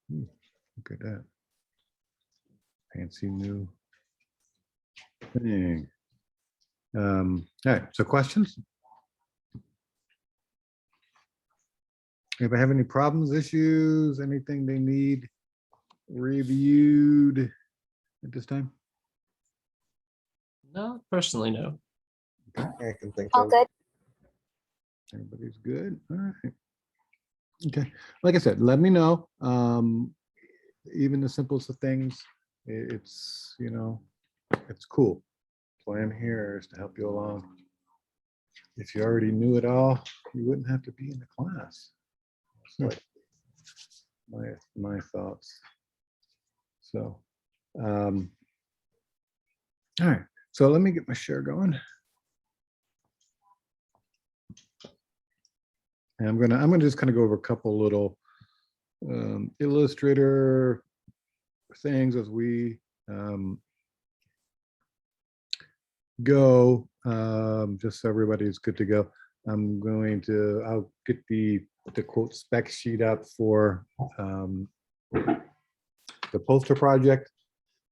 Look at that. Fancy new thing. All right, so questions? Anybody have any problems, issues, anything they need reviewed at this time? No, personally, no. Okay. I can think All of. good. Everybody's good. All right. Okay. Like I said, let me know. Even the simplest of things, it's, you know, it's cool. That's why I'm here, is to help you along. If you already knew it all, you wouldn't have to be in the class. It's like my thoughts. So, all right. So let me get my share going. And I'm gonna just kind of go over a couple little Illustrator things as we go, just so everybody's good to go. I'll get the quote spec sheet up for the poster project,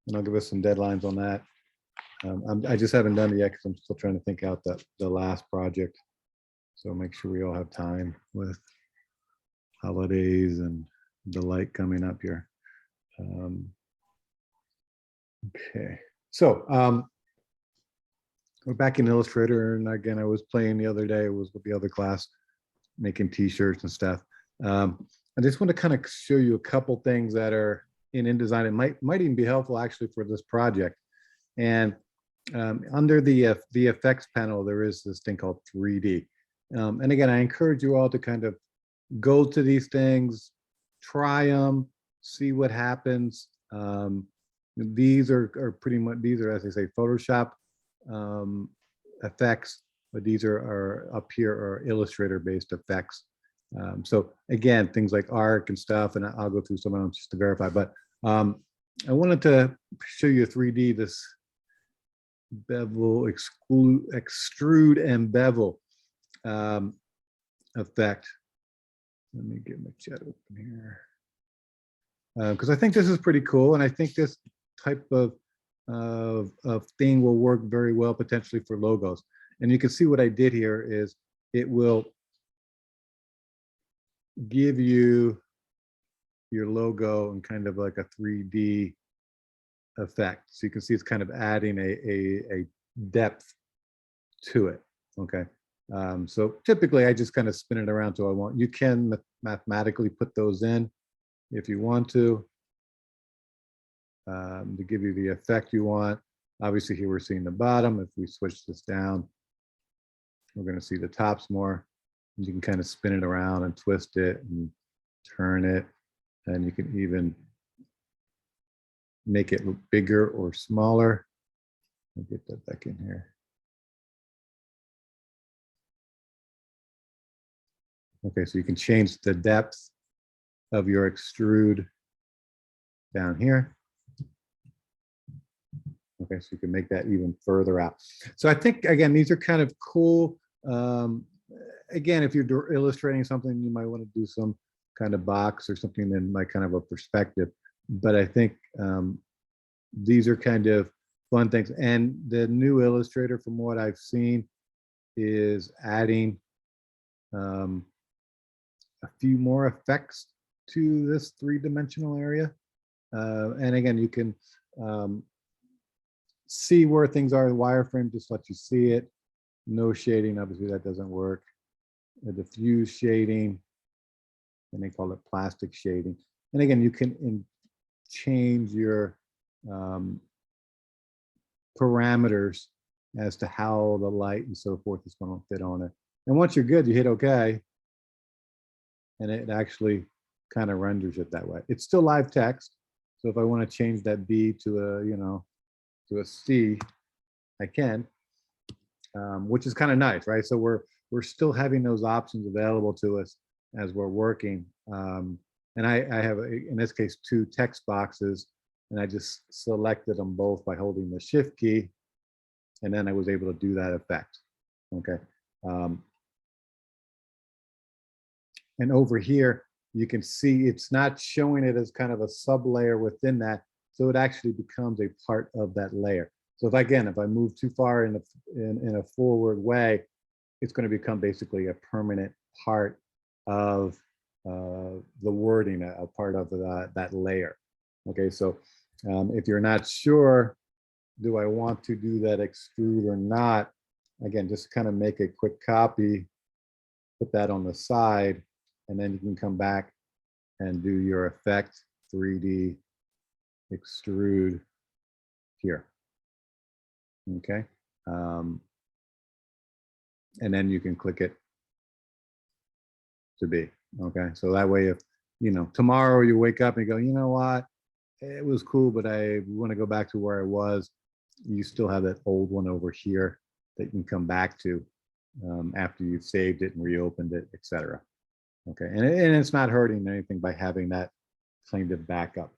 and I'll give us some deadlines on that. I just haven't done it yet because I'm still trying to think out the last project. So make sure we all have time with holidays and the light coming up here. Okay, so we're back in Illustrator, and again, I was playing the other day, was with the other class, making t-shirts and stuff. I just want to kind of show you a couple things that are in InDesign. It might even be helpful actually for this project. And under the effects panel, there is this thing called 3D. And again, I encourage you all to kind of go to these things, try them, see what happens. These are pretty much, these are, as I say, Photoshop effects, but these are up here are Illustrator based effects. So again, things like arc and stuff, and I'll go through some of them just to verify, but I wanted to show you 3D, this bevel, extrude and bevel effect. Let me get my chat open here. Because I think this is pretty cool, and I think this type of thing will work very well potentially for logos. And you can see what I did here is it will give you your logo and kind of like a 3D effect. So you can see it's kind of adding a depth to it. Okay. So typically I just kind of spin it around to I want. You can mathematically put those in if you want to give you the effect you want. Obviously here we're seeing the bottom. If we switch this down, we're going to see the tops more. And you can kind of spin it around and twist it and turn it. And you can even make it look bigger or smaller. I'll get that back in here. Okay, so you can change the depth of your extrude down here. Okay, so you can make that even further out. So I think, again, these are kind of cool. Again, if you're illustrating something, you might want to do some kind of box or something in my kind of a perspective. But I think these are kind of fun things. And the new Illustrator, from what I've seen, is adding a few more effects to this three-dimensional area. And again, you can see where things are. The wireframe just lets you see it. No shading, obviously that doesn't work. The diffuse shading, and they call it plastic shading. And again, you can change your parameters as to how the light and so forth is going to fit on it. And once you're good, you hit OK. And it actually kind of renders it that way. It's still live text. So if I want to change that B to a, you know, to a C, I can, which is kind of nice, right? So we're still having those options available to us as we're working. And I have, in this case, 2 text boxes, and I just selected them both by holding the Shift key, and then I was able to do that effect. Okay. And over here, you can see it's not showing it as kind of a sub layer within that. So it actually becomes a part of that layer. So if I move too far in a forward way, it's going to become basically a permanent part of the wording, a part of that layer. Okay, so if you're not sure, do I want to do that extrude or not? Again, just kind of make a quick copy, put that on the side, and then you can come back and do your effect 3D extrude here. Okay. And then you can click it to be. Okay. So that way, if tomorrow you wake up and you go, you know what, it was cool, but I want to go back to where I was, you still have that old one over here that you can come back to after you've saved it and reopened it, etc. Okay, and it's not hurting anything by having that kind of backup.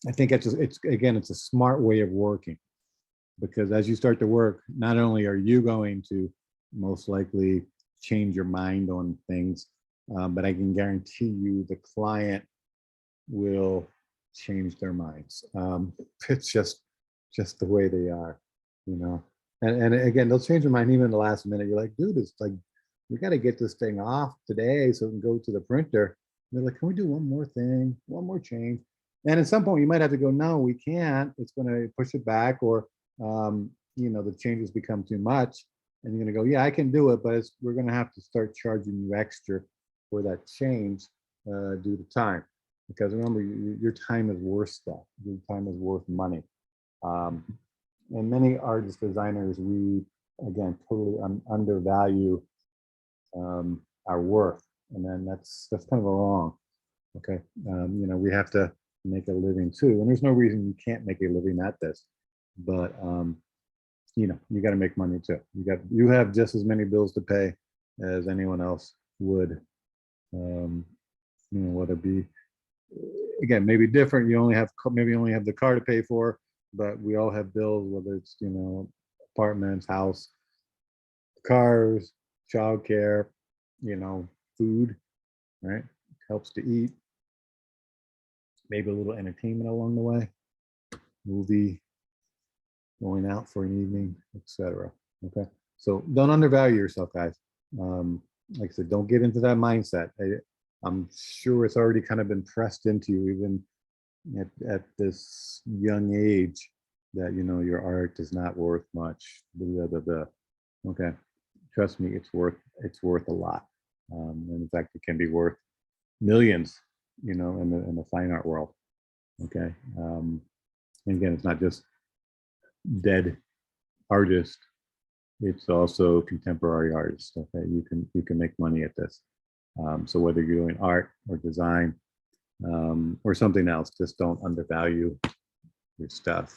I think it's a smart way of working, because as you start to work, not only are you going to most likely change your mind on things, but I can guarantee you the client will change their minds. It's just the way they are, and again, they'll change their mind even in the last minute. You're like, dude, it's like, we got to get this thing off today so it can go to the printer. They're like, can we do one more thing, one more change? And at some point you might have to go, no, we can't. It's going to push it back, or the changes become too much. And you're going to go, yeah, I can do it, but we're going to have to start charging you extra for that change due to time. Because remember, your time is worth stuff. Your time is worth money. And many artists, designers, we, again, totally undervalue our worth, and then that's kind of wrong. Okay, we have to make a living too, and there's no reason you can't make a living at this, but you got to make money too. You have just as many bills to pay as anyone else would. Whether it be, again, maybe different. Maybe you only have the car to pay for, but we all have bills, whether it's apartments, house, cars, childcare, food, right? Helps to eat. Maybe a little entertainment along the way, movie, going out for an evening, etc. Okay, so don't undervalue yourself, guys. Like I said, don't get into that mindset. I'm sure it's already kind of been pressed into you, even at this young age, that your art is not worth much. Blah, blah, blah. Okay, trust me, it's worth a lot, and in fact, it can be worth millions, in the fine art world. Okay, and again, it's not just dead artists; it's also contemporary artists. Okay, you can make money at this. So whether you're doing art or design or something else, just don't undervalue your stuff.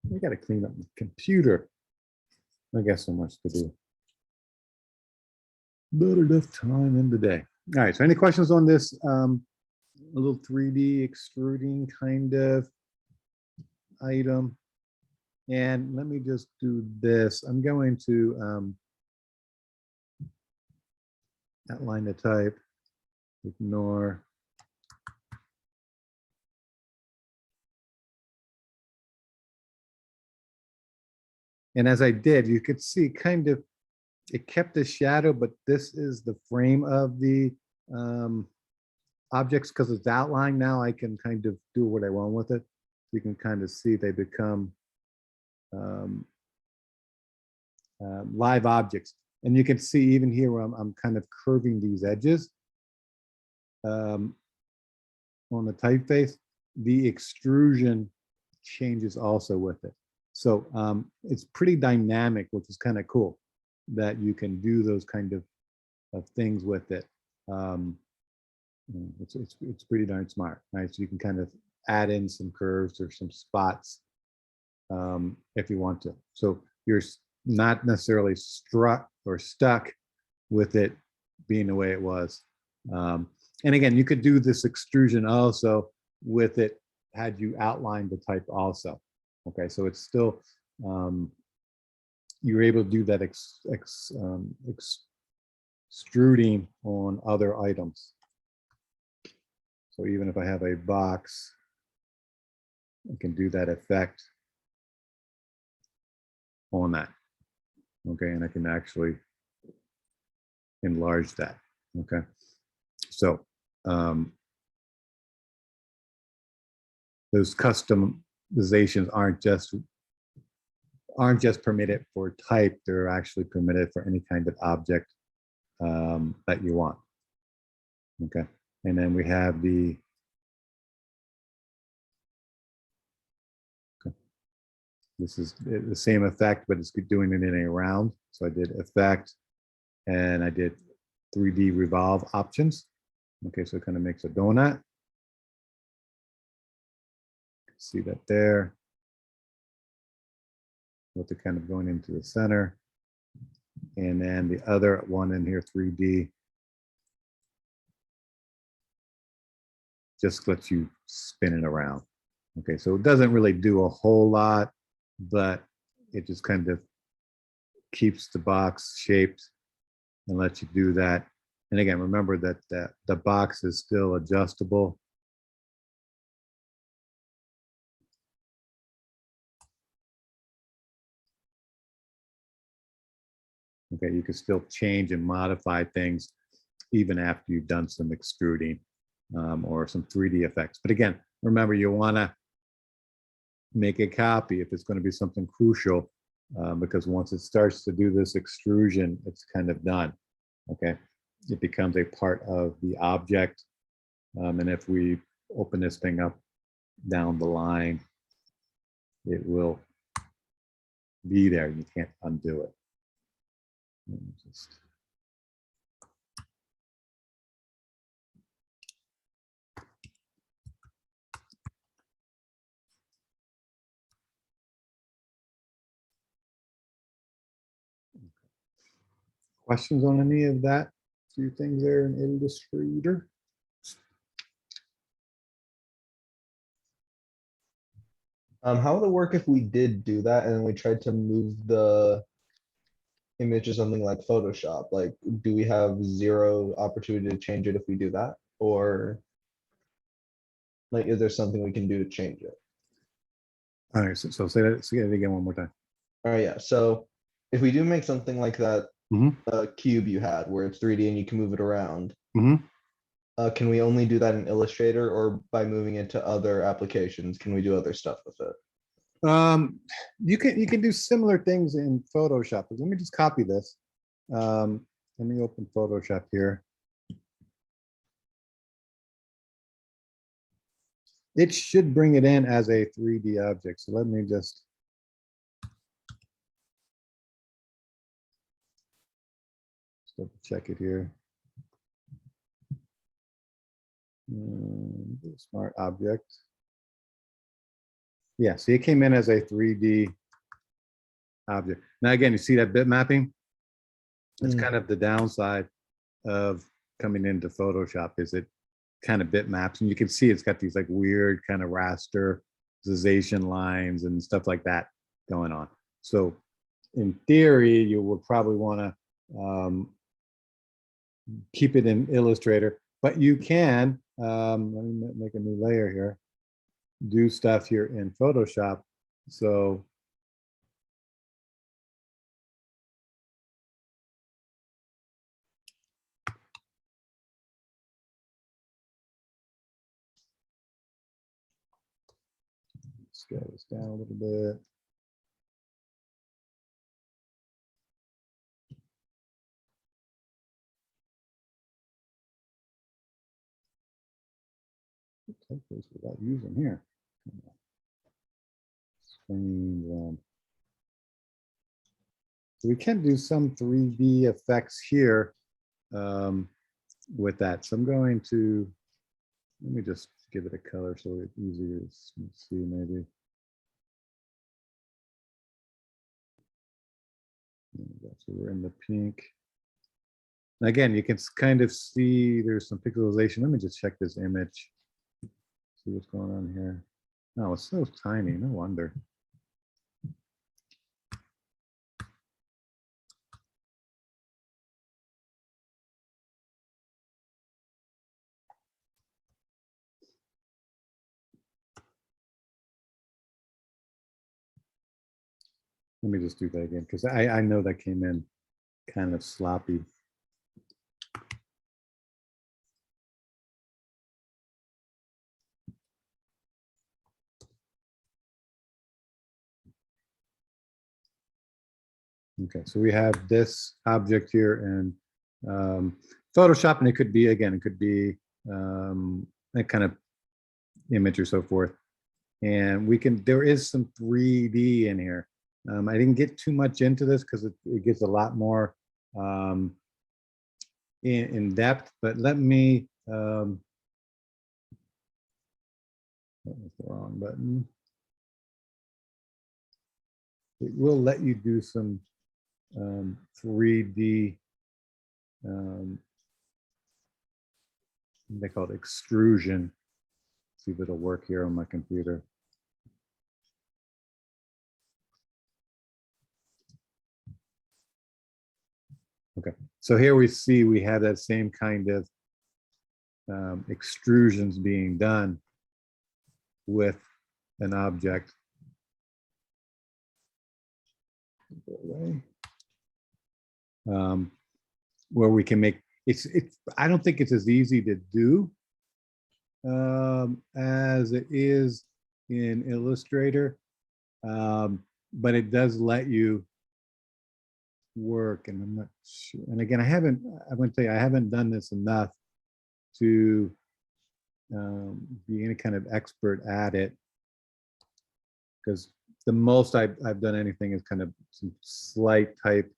I got to clean up the computer. I got so much to do. Not enough time in the day. All right, so any questions on this a little 3D extruding kind of item? And let me just do this. I'm going to outline the type, ignore. And as I did, you could see kind of, it kept the shadow, but this is the frame of the objects because it's outlined now. I can kind of do what I want with it. You can kind of see they become live objects. And you can see even here where I'm kind of curving these edges on the typeface, the extrusion changes also with it. So it's pretty dynamic, which is kind of cool that you can do those kind of things with it. It's pretty darn smart, right? So you can kind of add in some curves or some spots if you want to. So you're not necessarily struck or stuck with it being the way it was. And again, you could do this extrusion also with it had you outlined the type also. Okay, so it's still you're able to do that extruding on other items. So even if I have a box, I can do that effect on that. Okay, and I can actually enlarge that. Okay, so those customizations aren't just permitted for type, they're actually permitted for any kind of object that you want. Okay, and then we have the this is the same effect, but it's doing it in a round. So I did effect and I did 3D revolve options. Okay, so it kind of makes a donut. See that there. With it kind of going into the center. And then the other one in here, 3D, just lets you spin it around. Okay, so it doesn't really do a whole lot, but it just kind of keeps the box shaped and lets you do that. And again, remember that the box is still adjustable. Okay, you can still change and modify things even after you've done some extruding or some 3D effects. But again, remember, you want to make a copy if it's going to be something crucial, because once it starts to do this extrusion, it's kind of done. Okay, it becomes a part of the object. And if we open this thing up down the line, it will be there. You can't undo it. Just questions on any of that? Few things there in Illustrator. How would it work if we did do that and we tried to move the image to something like Photoshop? Like, do we have zero opportunity to change it if we do that? Or like, is there something we can do to change it? All right, so say that again one more time. All right, yeah. So if we do make something like that cube you had where it's 3D and you can move it around, can we only do that in Illustrator, or by moving it to other applications, can we do other stuff with it? You can do similar things in Photoshop. Let me just copy this. Let me open Photoshop here. It should bring it in as a 3D object. So let me just double check it here. Smart object. Yeah, see, it came in as a 3D object. Now again, you see that bit mapping? It's kind of the downside of coming into Photoshop, is it kind of bit maps, and you can see it's got these like weird kind of rasterization lines and stuff like that going on. So in theory, you would probably want to keep it in Illustrator, but you can, let me make a new layer here, do stuff here in Photoshop. So scale this down a little bit. Typos without using here. So we can do some 3D effects here with that. So I'm going to, let me just give it a color so it's easier to see maybe. So we're in the pink. And again, you can kind of see there's some pixelization. Let me just check this image. See what's going on here. No, it's so tiny, no wonder. Let me just do that again, because I know that came in kind of sloppy. Okay, so we have this object here and Photoshop, and it could be, again, it could be a kind of image or so forth. And we can, there is some 3D in here. I didn't get too much into this because it gets a lot more in depth, but let me, that was the wrong button. It will let you do some 3D, they call it extrusion. See if it'll work here on my computer. Okay, so here we see we have that same kind of extrusions being done with an object. Where we can make it's I don't think it's as easy to do as it is in Illustrator, but it does let you work. And I'm not sure, and again, I wouldn't say I haven't done this enough to be any kind of expert at it, because the most I've done anything is kind of some slight type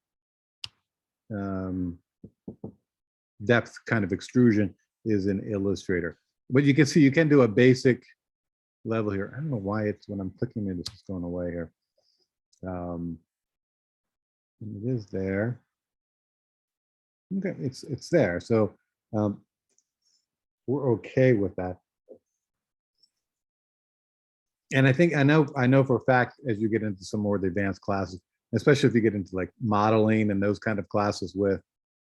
depth kind of extrusion is in Illustrator. But you can see you can do a basic level here. I don't know why it's, when I'm clicking it, it's just going away here. It is there. Okay, it's there. So we're okay with that. And I know for a fact, as you get into some more of the advanced classes, especially if you get into like modeling and those kind of classes with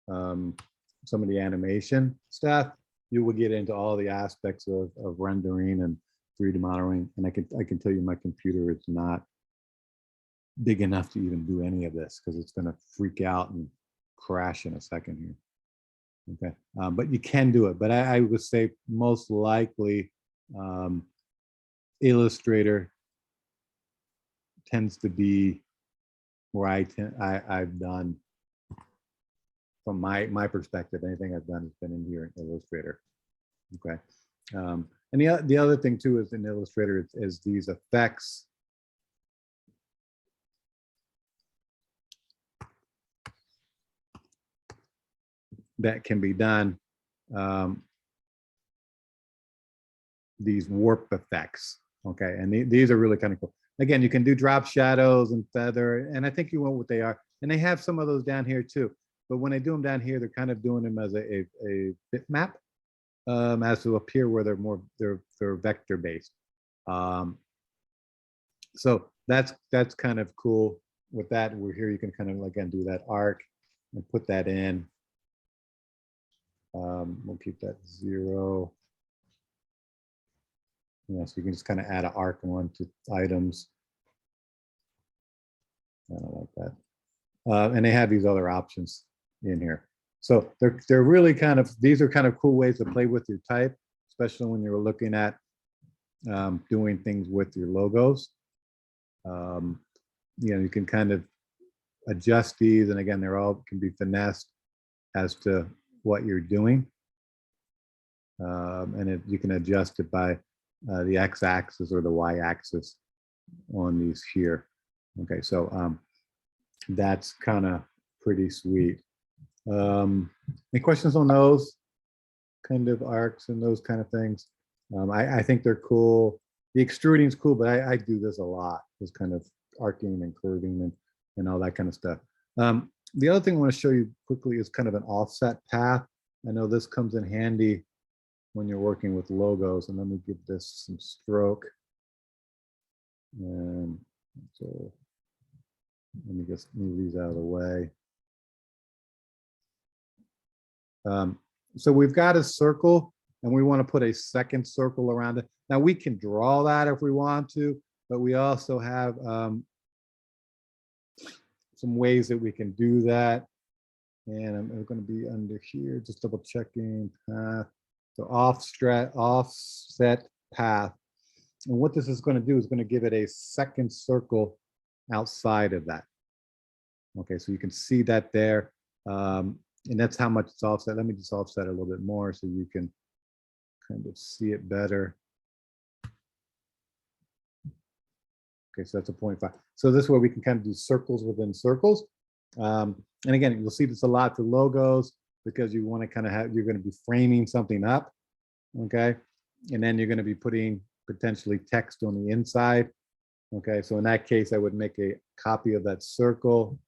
some of the animation stuff, you will get into all the aspects of rendering and 3D modeling. And I can tell you my computer is not big enough to even do any of this, because it's going to freak out and crash in a second here. Okay, but you can do it. But I would say most likely Illustrator tends to be where I've done, from my perspective, anything I've done has been in here in Illustrator. Okay, and the other thing too is in Illustrator is these effects. That can be done, these warp effects. Okay, and these are really kind of cool. Again, you can do drop shadows and feather, and I think you know what they are. And they have some of those down here too. But when they do them down here, they're kind of doing them as a bitmap, as to up here where they're vector based. So that's kind of cool with that. We're here, you can kind of again do that arc and put that in. We'll keep that 0. Yeah, so you can just kind of add an arc on to items. I don't like that. And they have these other options in here. So they're really kind of, these are kind of cool ways to play with your type, especially when you're looking at doing things with your logos. You know, you can kind of adjust these, and again, they're all can be finessed as to what you're doing. And you can adjust it by the x-axis or the y-axis on these here. Okay, so that's kind of pretty sweet. Any questions on those kind of arcs and those kind of things? I think they're cool. The extruding is cool, but I do this a lot, this kind of arcing and curving and all that kind of stuff. The other thing I want to show you quickly is kind of an offset path. I know this comes in handy when you're working with logos, and let me give this some stroke. And so let me just move these out of the way. So we've got a circle, and we want to put a second circle around it. Now we can draw that if we want to, but we also have some ways that we can do that. And I'm going to be under here, just double checking path. So offset path. And what this is going to do is going to give it a second circle outside of that. Okay, so you can see that there. And that's how much it's offset. Let me just offset a little bit more so you can kind of see it better. Okay, so that's a 0.5. So this way we can kind of do circles within circles. And again, you'll see this a lot for logos because you want to kind of have, you're going to be framing something up. Okay, and then you're going to be putting potentially text on the inside. Okay, so in that case, I would make a copy of that circle.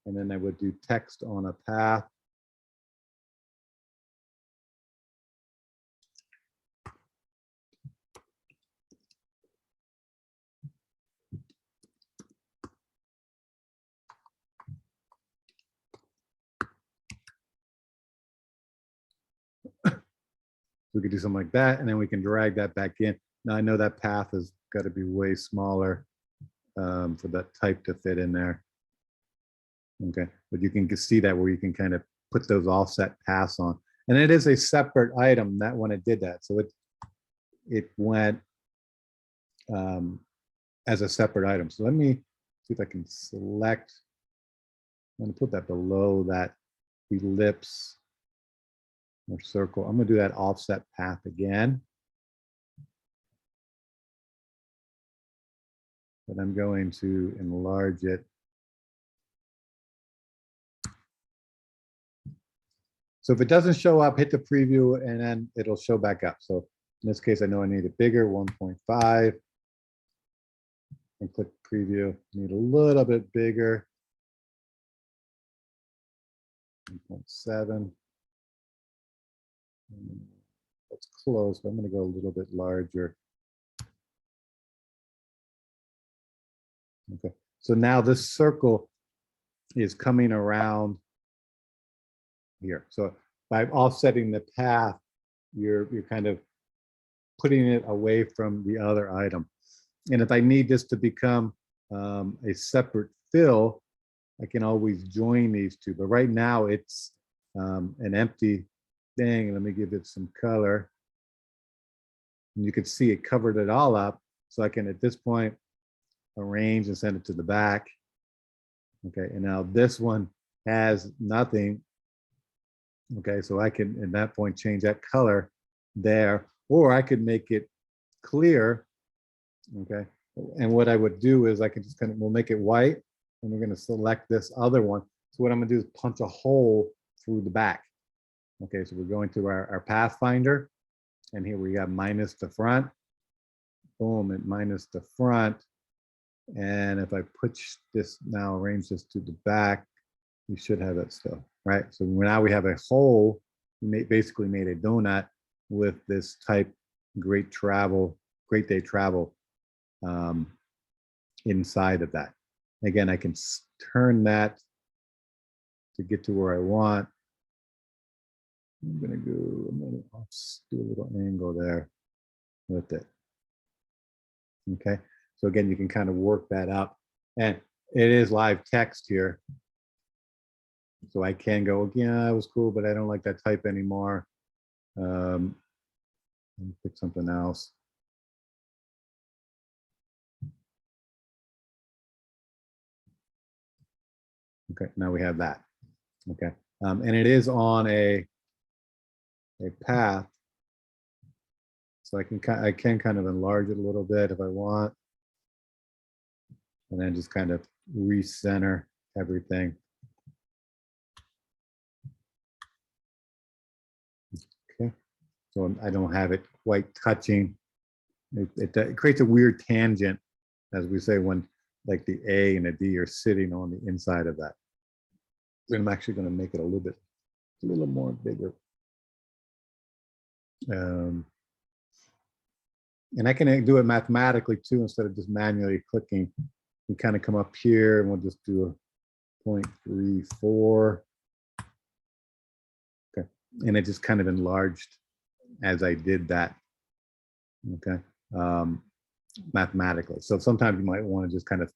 And then I would do text on a path. We could do something like that, and then we can drag that back in. Now I know that path has got to be way smaller for that type to fit in there. Okay, but you can see that where you can kind of put those offset paths on. And it is a separate item, that one it did that. So it went as a separate item. So let me see if I can select, I'm going to put that below that ellipse or circle. I'm going to do that offset path again. But I'm going to enlarge it. So if it doesn't show up, hit the preview and then it'll show back up. So in this case, I know I need it bigger, 1.5. And click preview, need a little bit bigger, 1.7. That's close, but I'm going to go a little bit larger. Okay, so now this circle is coming around here. So by offsetting the path, you're kind of putting it away from the other item. And if I need this to become a separate fill, I can always join these two. But right now it's an empty thing. Let me give it some color. And you can see it covered it all up. So I can, at this point, arrange and send it to the back. Okay, and now this one has nothing. Okay, so I can, at that point, change that color there, or I could make it clear. Okay, and what I would do is I could just kind of, we'll make it white, and we're going to select this other one. So what I'm going to do is punch a hole through the back. Okay, so we're going to our pathfinder, and here we got minus the front. Boom, and minus the front. And if I push this now, arrange this to the back, we should have it still, right? So now we have a hole. We basically made a donut with this type great day travel inside of that. Again, I can turn that to get to where I want. I'm gonna do a little angle there with it. Okay, so again, you can kind of work that up, and it is live text here. So I can go, yeah, that was cool, but I don't like that type anymore. Let me pick something else. Okay, now we have that. Okay, and it is on a path, so I can kind of enlarge it a little bit if I want, and then just kind of recenter everything. Okay, so I don't have it quite touching. It creates a weird tangent, as we say, when like the A and the D are sitting on the inside of that. And I'm actually going to make it a little more bigger. And I can do it mathematically too, instead of just manually clicking. We kind of come up here and we'll just do a 0.34. Okay, and it just kind of enlarged as I did that. Okay, mathematically. So sometimes you might want to just kind of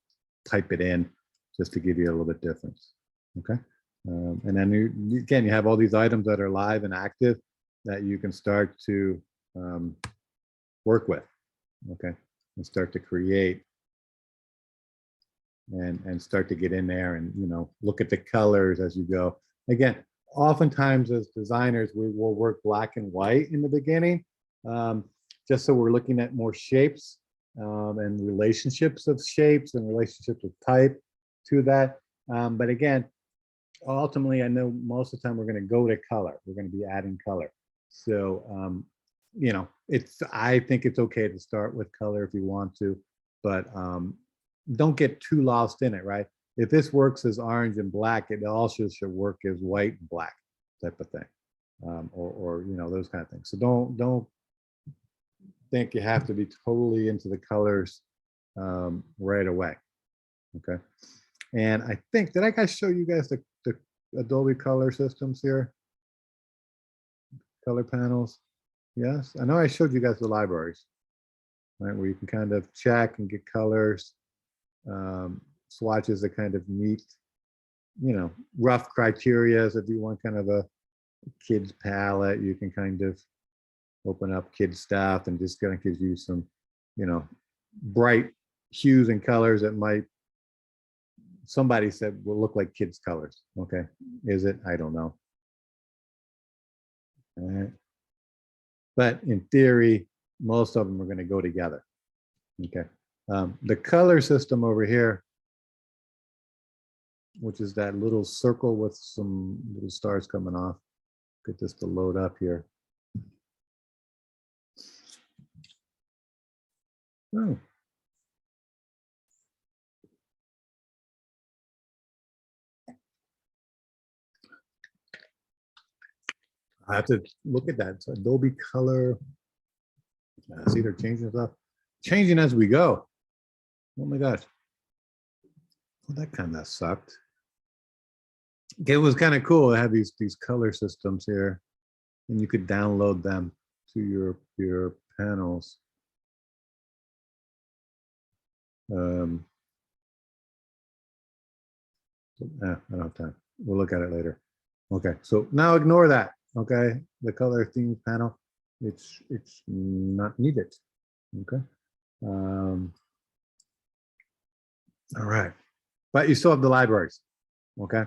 type it in just to give you a little bit difference. Okay. And then again, you have all these items that are live and active that you can start to work with. Okay. And start to create and start to get in there and, you know, look at the colors as you go. Again, oftentimes as designers, we will work black and white in the beginning, just so we're looking at more shapes and relationships of shapes and relationships of type to that. But again, ultimately, I know most of the time we're going to go to color. We're going to be adding color. So, you know, I think it's okay to start with color if you want to, but don't get too lost in it, right? If this works as orange and black, it also should work as white and black type of thing, or you know, those kind of things. So don't think you have to be totally into the colors right away. Okay. And I think, did I guys show you guys the Adobe color systems here? Color panels? Yes, I know I showed you guys the libraries, right? Where you can kind of check and get colors, swatches that kind of meet, you know, rough criterias. If you want kind of a kid's palette, you can kind of open up kids stuff and just kind of gives you some, you know, bright hues and colors that might, somebody said will look like kids colors. Okay, is it? I don't know. All right. But in theory, most of them are going to go together. Okay. The color system over here, which is that little circle with some little stars coming off. Get this to load up here. Oh. I have to look at that. So Adobe Color. See, they're changing stuff. Changing as we go. Oh my gosh. Well, that kind of sucked. It was kind of cool to have these color systems here, and you could download them to your panels. I don't have time. We'll look at it later. Okay, so now ignore that. Okay, the color themes panel, it's not needed. Okay. All right, but you still have the libraries. Okay,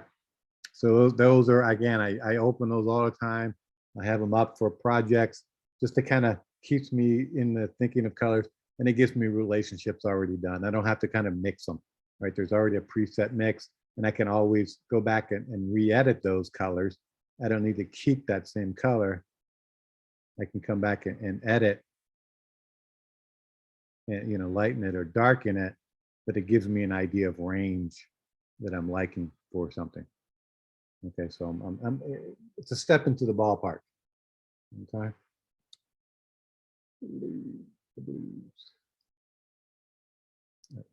so those are, again, I open those all the time. I have them up for projects just to kind of keeps me in the thinking of colors, and it gives me relationships already done. I don't have to kind of mix them, right? There's already a preset mix, and I can always go back and re-edit those colors. I don't need to keep that same color. I can come back and edit and, you know, lighten it or darken it, but it gives me an idea of range that I'm liking for something. Okay, so it's a step into the ballpark. Okay.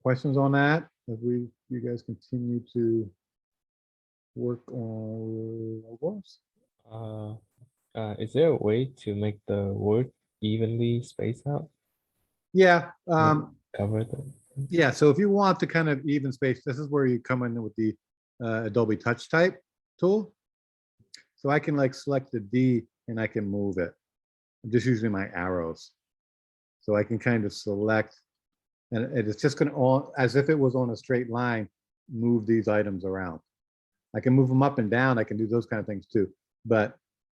Questions on that as you guys continue to work on logos? Is there a way to make the word evenly spaced out? Yeah. Cover them. Yeah. So if you want to kind of even space, this is where you come in with the Adobe Touch Type tool. So I can like select the D and I can move it. I'm just using my arrows. So I can kind of select, and it's just going to, as if it was on a straight line, move these items around. I can move them up and down. I can do those kind of things too. But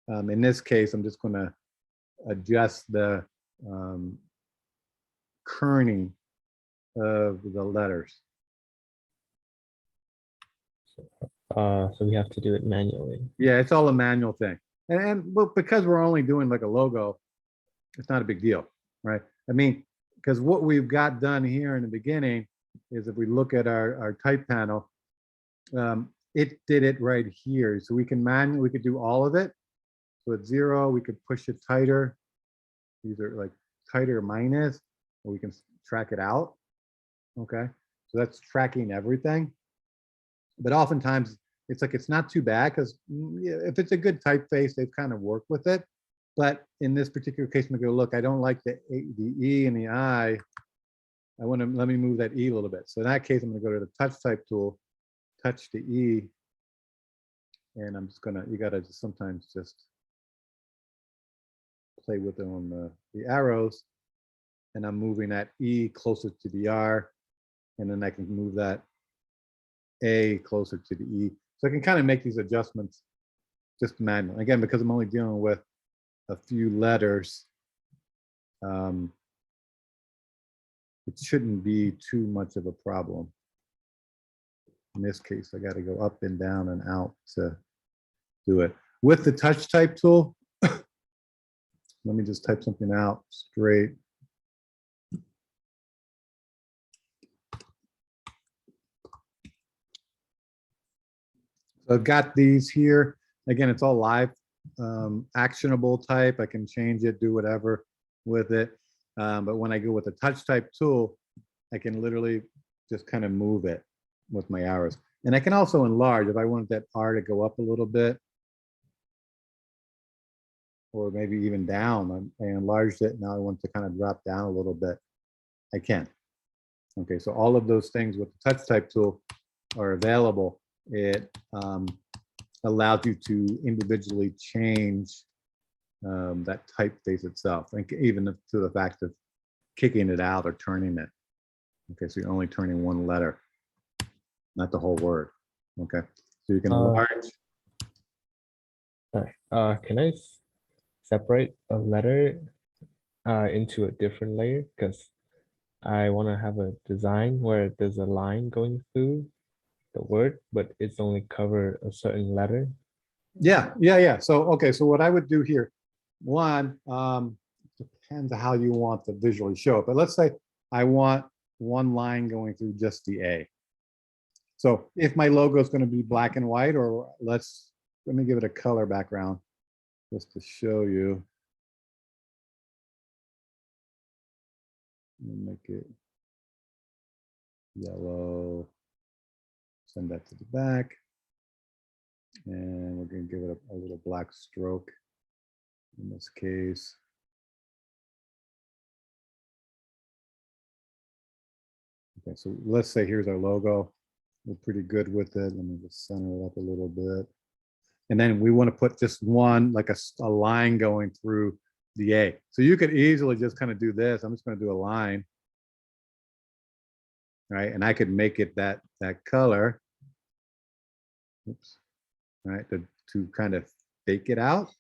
in this case, I'm just going to adjust the kerning of the letters. So we have to do it manually. Yeah, it's all a manual thing. And well, because we're only doing like a logo, it's not a big deal, right? I mean, because what we've got done here in the beginning is if we look at our type panel, it did it right here. So we could do all of it. So at 0, we could push it tighter. These are like tighter minus, or we can track it out. Okay, so that's tracking everything. But oftentimes it's like, it's not too bad because if it's a good typeface, they've kind of worked with it. But in this particular case, I'm gonna go, look, I don't like the E and the I. I want to, let me move that E a little bit. So in that case, I'm gonna go to the touch type tool touch the E, and I'm just gonna, you gotta just sometimes just play with it on the arrows, and I'm moving that E closer to the R, and then I can move that A closer to the E. So I can kind of make these adjustments just manually. Again, because I'm only dealing with a few letters, it shouldn't be too much of a problem. In this case, I got to go up and down and out to do it. With the touch type tool, let me just type something out straight. So I've got these here. Again, it's all live, actionable type. I can change it, do whatever with it. But when I go with the touch type tool, I can literally just kind of move it with my arrows. And I can also enlarge if I want that R to go up a little bit, or maybe even down. I enlarged it. Now I want to kind of drop down a little bit. I can. Okay, so all of those things with the touch type tool are available. It allows you to individually change that typeface itself, and even to the fact of kicking it out or turning it. Okay, so you're only turning one letter, not the whole word. Okay, so you can enlarge. Can I separate a letter into a different layer? Because I want to have a design where there's a line going through the word, but it's only cover a certain letter. Yeah. So, okay, so what I would do here, one, depends on how you want to visually show it, but let's say I want one line going through just the A. So if my logo is going to be black and white, or let me give it a color background just to show you. Let me make it yellow, send that to the back, and we're going to give it a little black stroke in this case. Okay, so let's say here's our logo. We're pretty good with it. Let me just center it up a little bit. And then we want to put just one, like a line going through the A. So you could easily just kind of do this. I'm just going to do a line. Right, and I could make it that color. Oops. Right, to kind of fake it out.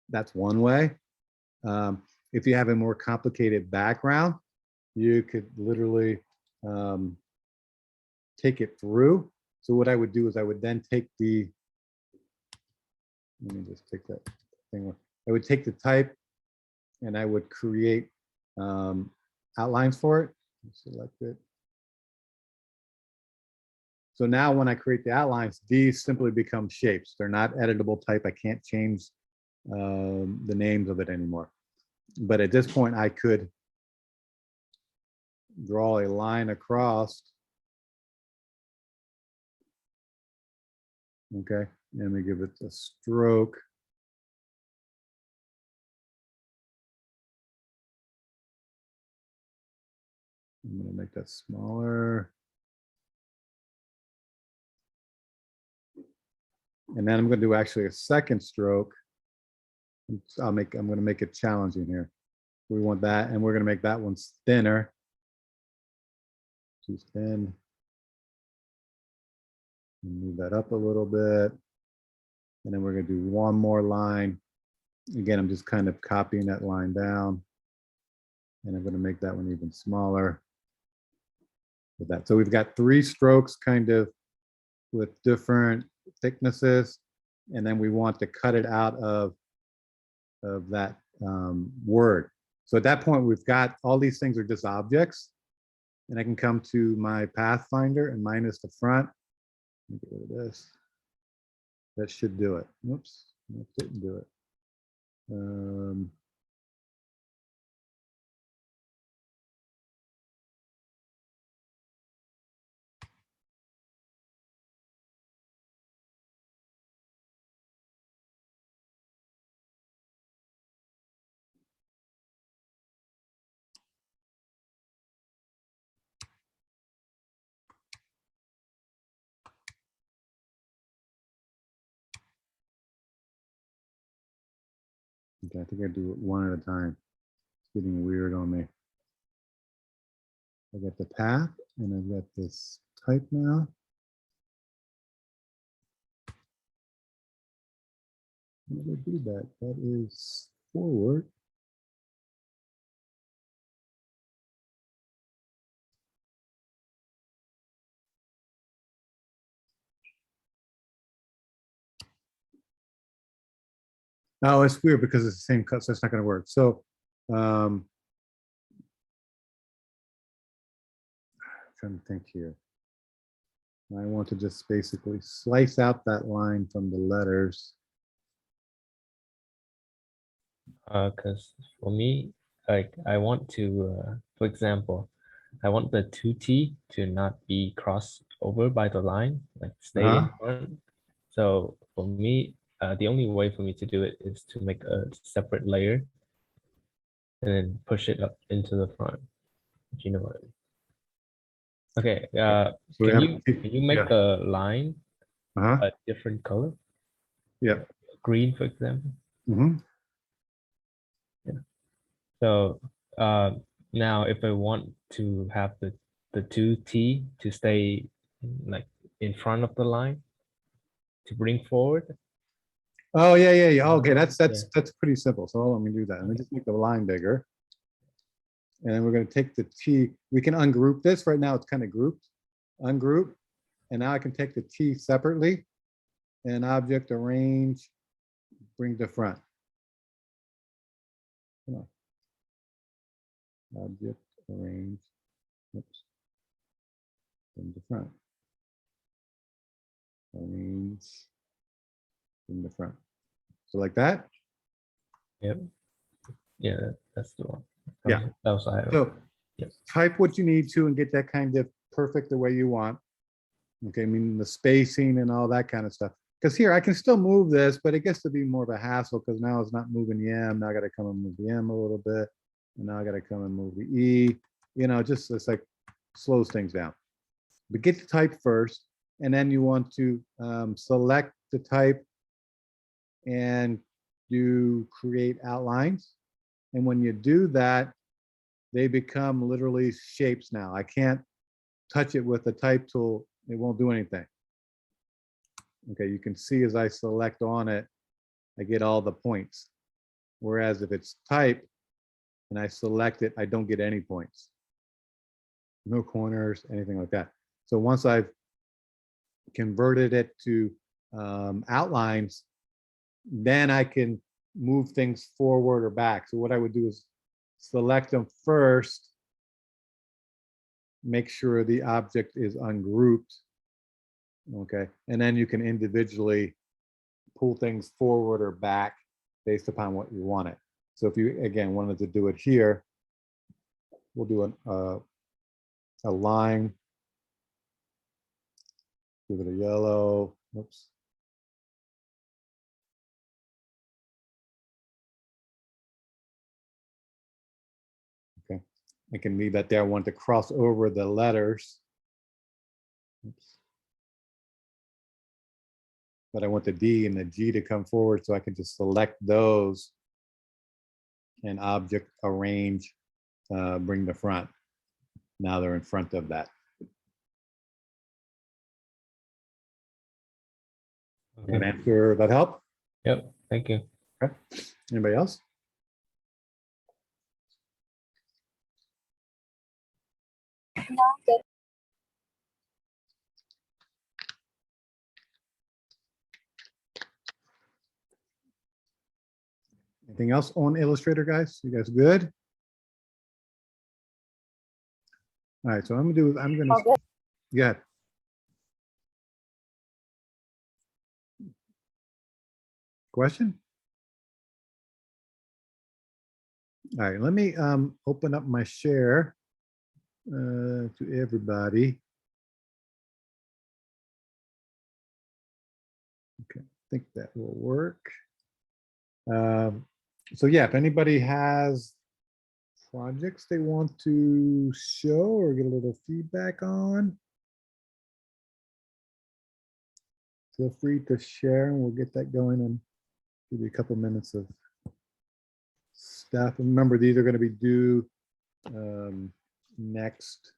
That's one way. If you have a more complicated background, you could literally take it through. So what I would do is I would then take the, let me just take that thing. I would take the type and I would create outlines for it. Select it. So now when I create the outlines, these simply become shapes. They're not editable type. I can't change the names of it anymore. But at this point, I could draw a line across. Okay, let me give it a stroke. I'm going to make that smaller. And then I'm going to do actually a second stroke. I'm going to make it challenging here. We want that, and we're going to make that one thinner. Too thin. Move that up a little bit. And then we're going to do one more line. Again, I'm just kind of copying that line down. And I'm going to make that one even smaller. With that. So we've got 3 strokes kind of with different thicknesses. And then we want to cut it out of that word. So at that point, we've got all these things are just objects. And I can come to my Pathfinder and minus the front. Let me get rid of this. That should do it. Whoops, that didn't do it. Okay, I think I do it one at a time. It's getting weird on me. I got the path and I've got this type now. How do I do that? That is forward. Oh, it's weird because it's the same cut, so it's not going to work. So, I'm trying to think here. I want to just basically slice out that line from the letters. Because for me, like I want to, for example, I want the 2T to not be crossed over by the line, like stay in front. So for me, the only way for me to do it is to make a separate layer and then push it up into the front. Do you know what I mean? Okay, So we can have- you make yeah. the line Uh-huh. a different color? Yeah. Green, for example. Mhm. So now if I want to have the 2T to stay like in front of the line to bring forward. Oh, yeah, yeah, yeah. Okay, Yeah. that's pretty simple. So let me do that. Let me just make the line bigger. And then we're going to take the T. We can ungroup this. Right now it's kind of grouped. Ungroup. And now I can take the T separately and object arrange, bring to front. Come on. Object arrange. Oops. Bring to front. Arrange. Bring to front. So like that. Yep. Yeah, that's the one. Yeah. That was I. So Yep. type what you need to and get that kind of perfect the way you want. Okay, I mean the spacing and all that kind of stuff. Because here I can still move this, but it gets to be more of a hassle because now it's not moving the M. Now I got to come and move the M a little bit. And now I got to come and move the E. You know, just it's like slows things down. But get the type first, and then you want to select the type and do create outlines. And when you do that, they become literally shapes now. I can't touch it with the type tool. It won't do anything. Okay, you can see as I select on it, I get all the points. Whereas if it's type and I select it, I don't get any points. No corners, anything like that. So once I've converted it to outlines, then I can move things forward or back. So what I would do is select them first, make sure the object is ungrouped. Okay, and then you can individually pull things forward or back based upon what you want it. So if you, again, wanted to do it here, we'll do a line, give it a yellow, oops. Okay, I can leave that there. I want to cross over the letters. Oops. But I want the D and the G to come forward, so I can just select those and object arrange, bring the front. Now they're in front of that. That answer, that help? Yep, thank you. Okay. Anybody else? No, good. Anything else on Illustrator, guys? You guys good? All right, so I'm gonna All good. yeah. Question? All right, let me open up my share to everybody. Okay, I think that will work. So yeah, if anybody has projects they want to show or get a little feedback on, feel free to share and we'll get that going and give you a couple minutes of stuff. Remember, these are going to be due next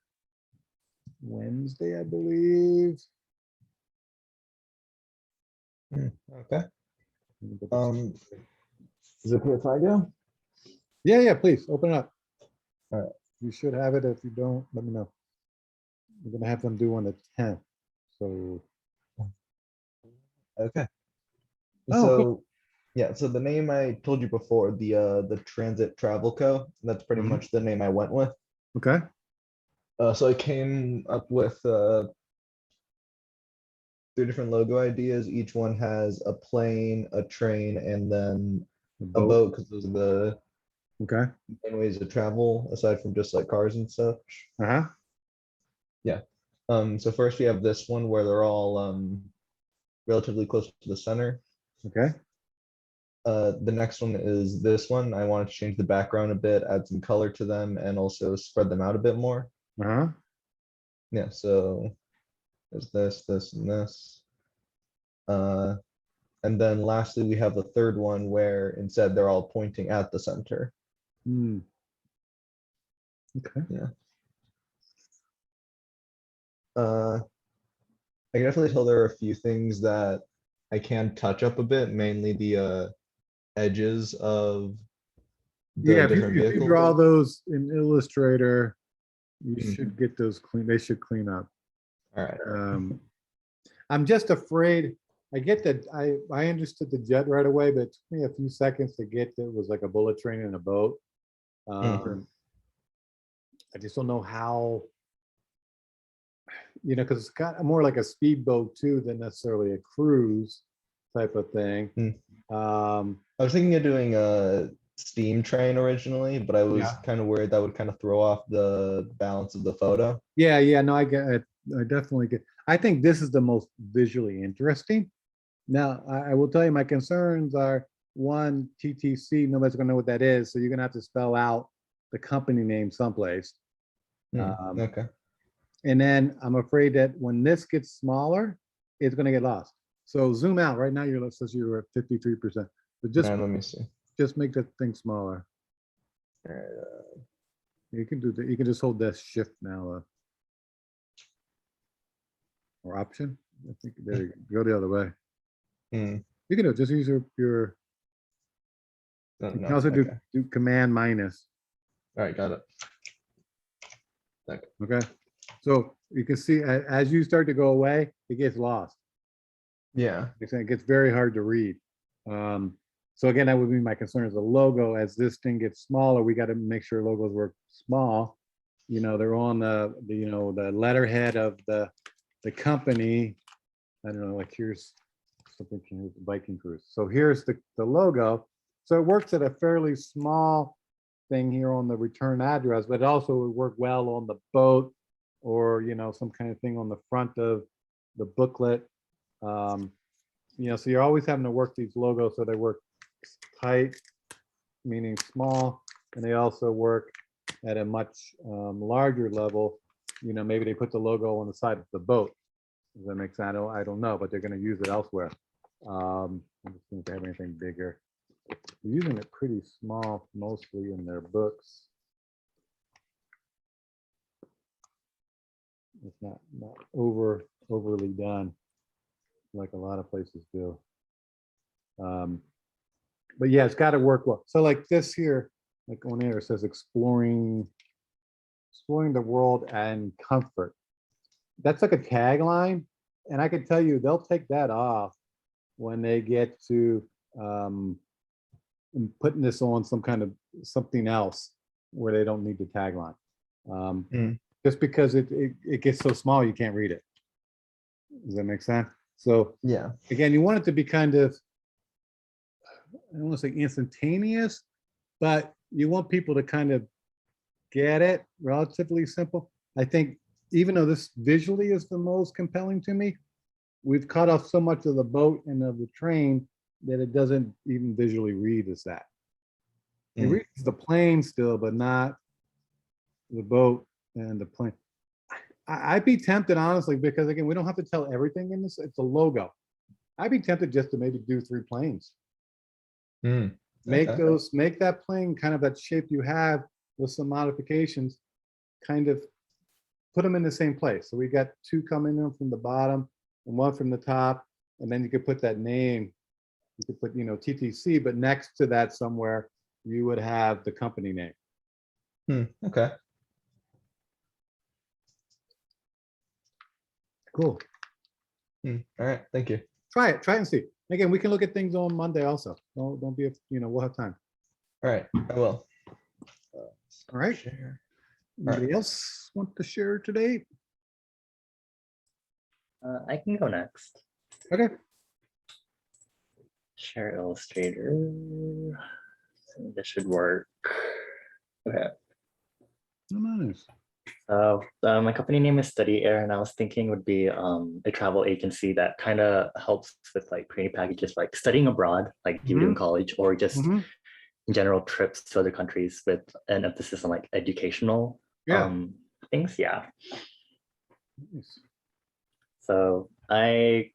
Wednesday, I believe. Okay. Is it okay if I go? Yeah, please open it up. All right. You should have it. If you don't, let me know. We're gonna have them do on the 10th. So Okay. Oh, So cool. yeah, so the name I told you before, the Transit Travel Co. That's pretty Mhm. much the name I went with. Okay. So I came up with 3 different logo ideas. Each one has a plane, a train, and then The a boat. boat, because those are the Okay. main ways to travel aside from just like cars and such. Uh-huh. Yeah. So first we have this one where they're all relatively close to the center. Okay. The next one is this one. I wanted to change the background a bit, add some color to them, and also spread them out a bit more. Uh-huh. Yeah, so there's this, and this. And then lastly, we have the third one where instead they're all pointing at the center. Hmm. Okay. Yeah. I can definitely tell there are a few things that I can touch up a bit, mainly the edges of the Yeah, different if you vehicles. draw those in Illustrator, you Mhm. should get those clean. They should clean up. All right. I'm just afraid. I get that. I understood the jet right away, but it took me a few seconds to get that it was like a bullet train and a boat. I just don't know how, because it's got more like a speedboat too than necessarily a cruise type of thing. I was thinking of doing a steam train originally, but I was Yeah. kind of worried that would kind of throw off the balance of the photo. Yeah, no, I get it. I definitely get. I think this is the most visually interesting. Now, I will tell you, my concerns are one, TTC. Nobody's gonna know what that is, so you're gonna have to spell out the company name someplace. Okay. And then I'm afraid that when this gets smaller, it's gonna get lost. So zoom out. Right now, says you're at 53%, but All right, let me see. just make that thing smaller. All right, You can do that. You can just hold that shift now, or option. I think there you go the other way. You can do it. Just use your no, you can no, also okay. do command minus. All right, got it. Okay. So you can see as you start to go away, it gets lost. Yeah. It gets very hard to read. So again, that would be my concern is the logo. As this thing gets smaller, we got to make sure logos work small. They're on the letterhead of the company. I don't know, like here's something, here's the Viking Cruise. So here's the logo. So it works at a fairly small thing here on the return address, but it also would work well on the boat or, some kind of thing on the front of the booklet. So you're always having to work these logos so they work tight, meaning small, and they also work at a much larger level. Maybe they put the logo on the side of the boat. Does that make sense? I don't know, but they're going to use it elsewhere. I'm just seeing if they have anything bigger. They're using it pretty small, mostly in their books. It's not overly done like a lot of places do. But yeah, it's got to work well. So like this here, like on there, it says exploring the world and comfort. That's like a tagline, and I can tell you they'll take that off when they get to putting this on some kind of something else where they don't need the tagline. Just because it gets so small you can't read it. Does that make sense? So Yeah. again, you want it to be kind of, I don't want to say instantaneous, but you want people to kind of get it relatively simple. I think even though this visually is the most compelling to me, we've cut off so much of the boat and of the train that it doesn't even visually read as that. It reads the plane still, but not the boat and the plane. I'd be tempted, honestly, because again, we don't have to tell everything in this. It's a logo. I'd be tempted just to maybe do 3 planes. Make Okay. make that plane kind of that shape you have with some modifications, kind of put them in the same place. So we got two coming in from the bottom and one from the top, and then you could put that name. You could put, TTC, but next to that somewhere, you would have the company name. Okay. Cool. All right. Thank you. Try it and see. Again, we can look at things on Monday also. Don't be, we'll have time. All right. I will. All right. Share. Anybody else want to share today? I can go next. Okay. Share Illustrator. This should work. Okay. Nice. My company name is Study Air, and I was thinking would be a travel agency that kind of helps with like creating packages like studying abroad, like you do in college, or just Mhm. in general trips to other countries with an emphasis on like educational things. Yeah. Nice. So I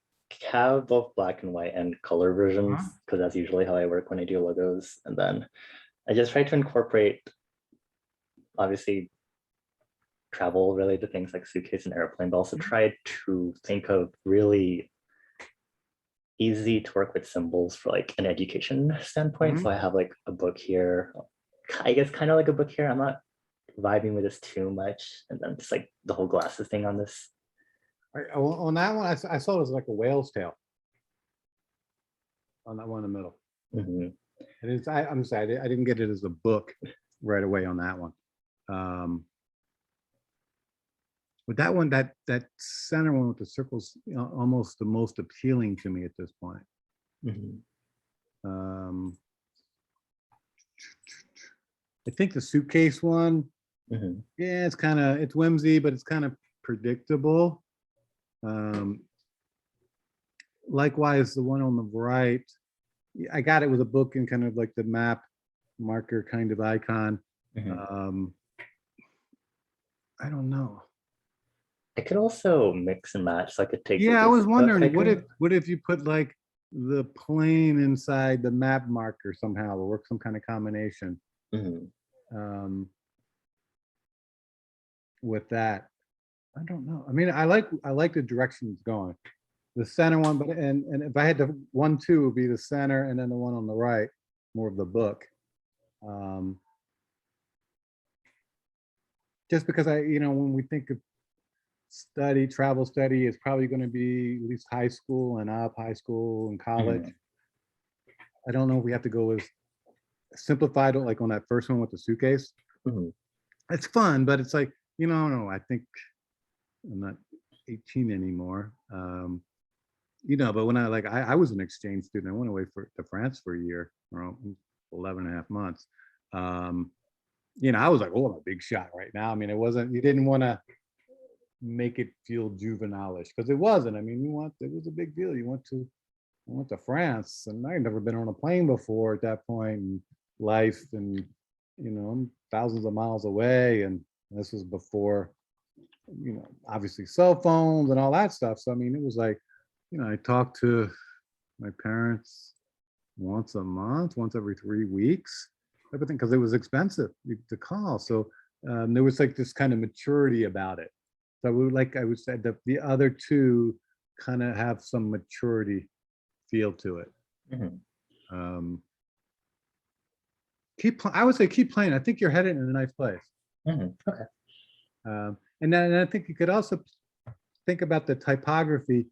have both black and white and color versions because that's usually how I work when I do logos. And then I just try to incorporate obviously travel related things like suitcase and airplane, but also try to think of really easy to work with symbols for like an education standpoint. So I have like a book here, I guess kind of like a book here. I'm not vibing with this too much. And then just like the whole glasses thing on this. On that one, I saw it as like a whale's tail. On that one in the middle. Mhm. It is, I'm sorry, I didn't get it as a book right away on that one. But that one, that center one with the circles, almost the most appealing to me at this point. Mhm. I think the suitcase one, Mhm. yeah, it's whimsy, but it's kind of predictable. Likewise, the one on the right, I got it with a book and kind of like the map marker kind of icon. Mhm. I don't know. I could also mix and match. So I could take. Yeah, I this was book wondering, icon. what if you put like the plane inside the map marker somehow, or work some kind of combination Mhm. with that? I don't know. I mean, I like the direction it's going. The center one, but and if I had to 1, 2 would be the center, and then the one on the right, more of the book. Just because when we think of travel study, is probably going to be at least high school and up, high school and college. I don't know if we have to go as simplified, like on that first one with the suitcase. Mhm. It's fun, but it's like, no, I think I'm not 18 anymore. But when I was an exchange student, I went away to France for a year, or 11 and a half months. I was like, oh, I'm a big shot right now. I mean, you didn't want to make it feel juvenile-ish, because it wasn't. I mean, it was a big deal. I went to France, and I'd never been on a plane before at that point in life, and I'm thousands of miles away, and this was before, obviously cell phones and all that stuff. So I mean, it was like, I talked to my parents once a month, once every 3 weeks, everything, because it was expensive to call. So there was like this kind of maturity about it. So I would say that the other two kind of have some maturity feel to it. Mhm. I would say keep playing. I think you're headed in a nice place. Mhm. Okay. And then I think you could also think about the typography,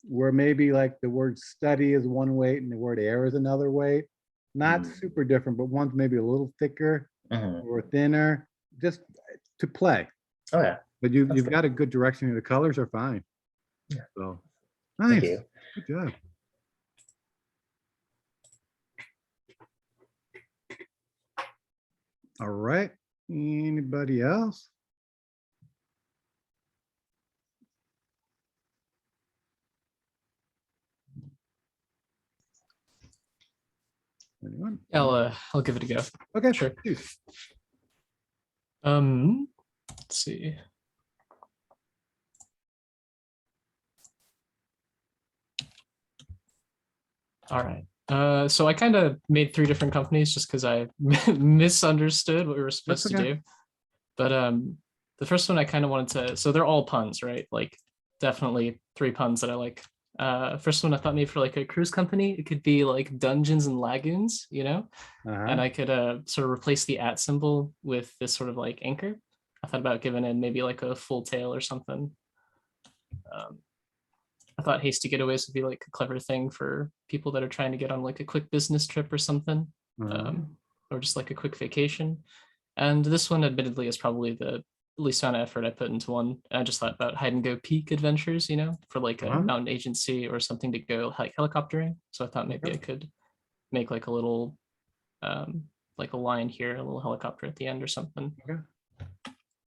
where maybe like the word study is one weight and the word air is another weight. Not super different, but one's maybe a little thicker Mhm. or thinner, just to play. Oh yeah. But you've got a good direction. The colors are fine. Yeah. So Thank nice. you. Good job. All right. Anybody else? Anyone? I'll give it a go. Okay, Sure. please. Let's see. All right. So I kind of made 3 different companies just because I misunderstood what we were supposed to okay. do. But the first one I kind of wanted to, so they're all puns, right? Like definitely 3 puns that I like. First one I thought maybe for like a cruise company, it could be like Dungeons and Lagoons, you know? And Uh-huh. I could sort of replace the at symbol with this sort of like anchor. I thought about giving it maybe like a full tail or something. Um, I thought hasty getaways would be like a clever thing for people that are trying to get on like a quick business trip or something, Uh-huh. or just like a quick vacation. And this one, admittedly, is probably the least amount of effort I put into one. I just thought about hide and go peak adventures, you know, for like a Uh-huh. mountain agency or something to go like helicoptering. So I thought maybe I Okay. could make like a little, like a line here, a little helicopter at the end or something. Okay.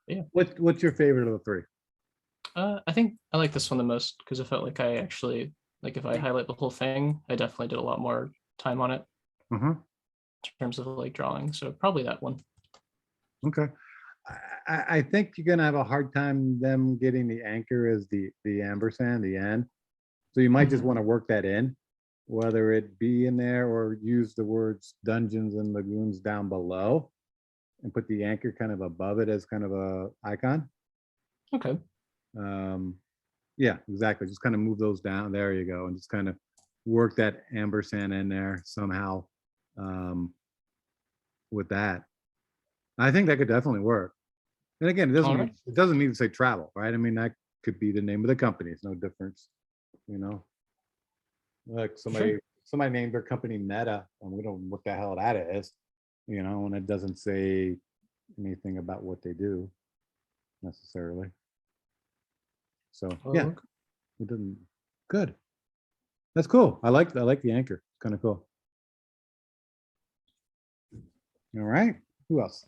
Yeah. What's your favorite of the 3? I think I like this one the most because I felt like I actually, like if I highlight the whole thing, I definitely did a lot more time on it Uh-huh. in terms of like drawing. So probably that one. Okay. I think you're gonna have a hard time them getting the anchor as the ampersand, the end. So you might just Mhm. want to work that in, whether it be in there or use the words dungeons and lagoons down below and put the anchor kind of above it as kind of a icon. Okay. Yeah, exactly. Just kind of move those down. There you go. And just kind of work that ampersand in there somehow with that. I think that could definitely work. And again, All right. it doesn't need to say travel, right? I mean, that could be the name of the company. It's no difference, you know. Like Sure. somebody named their company Meta, and we don't know what the hell that is, you know, and it doesn't say anything about what they do necessarily. So yeah, Okay. it doesn't. Good. That's cool. I like the anchor. It's kind of cool. All right. Who else?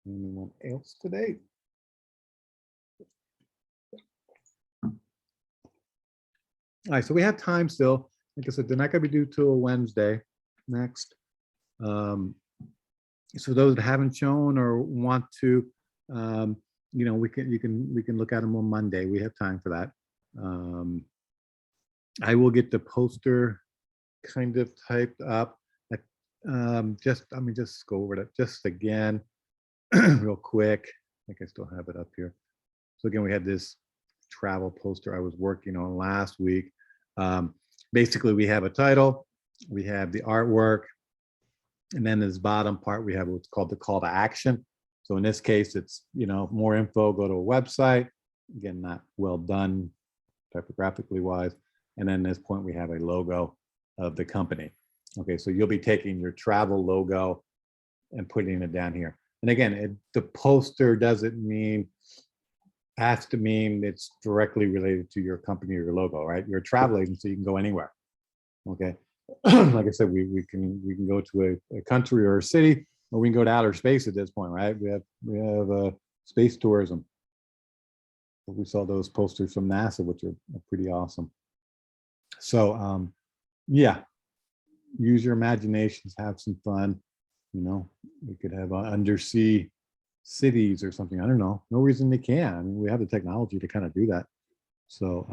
Anyone else today? All right, so we have time still. Like I said, they're not gonna be due till Wednesday next. So those that haven't shown or want to, you know, we can look at them on Monday. We have time for that. I will get the poster kind of typed up. Just let me just go over it just again, real quick. I think I still have it up here. So again, we had this travel poster I was working on last week. Basically, we have a title, we have the artwork, and then this bottom part, we have what's called the call to action. So in this case, it's, you know, more info, go to a website. Again, not well done typographically wise. And then at this point, we have a logo of the company. Okay, so you'll be taking your travel logo and putting it down here. And again, the poster doesn't mean, has to mean it's directly related to your company or your logo, right? You're a travel agency, you can go anywhere. Okay. Like I said, we can go to a country or a city, or we can go to outer space at this point, right? We have space tourism. We saw those posters from NASA, which are pretty awesome. So yeah, use your imaginations, have some fun. You know, we could have undersea cities or something. I don't know. No reason they can't. I mean, we have the technology to kind of do that. So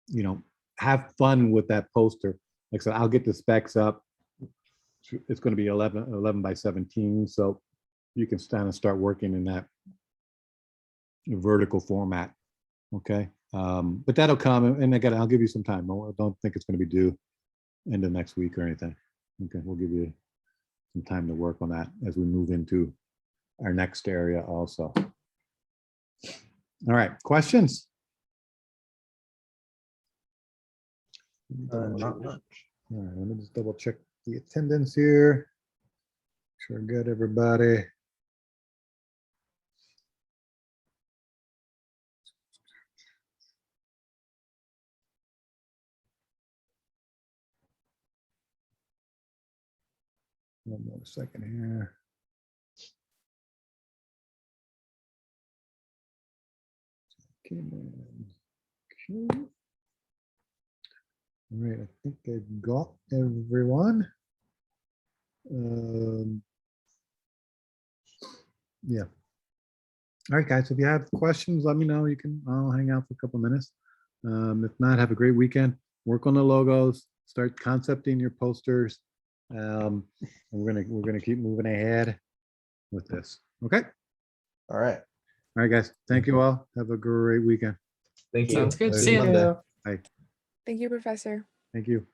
you know, have fun with that poster. Like I said, I'll get the specs up. It's going to be 11 by 17. So you can kind of start working in that vertical format. Okay. But that'll come. And again, I'll give you some time. I don't think it's going to be due into next week or anything. Okay. We'll give you some time to work on that as we move into our next area also. All right. Questions? Not much. All right, let me just double check the attendance here. Sure, good, everybody. One more second here. Okay. All right, I think I got everyone. Yeah. All right, guys, if you have questions, let me know. I'll hang out for a couple minutes. If not, have a great weekend. Work on the logos, start concepting your posters. And we're gonna keep moving ahead with this. Okay. All right. All right, guys. Thank you all. Have a great weekend. Thank you. Sounds good. See See you ya. Monday. Thank you, Professor. Thank you.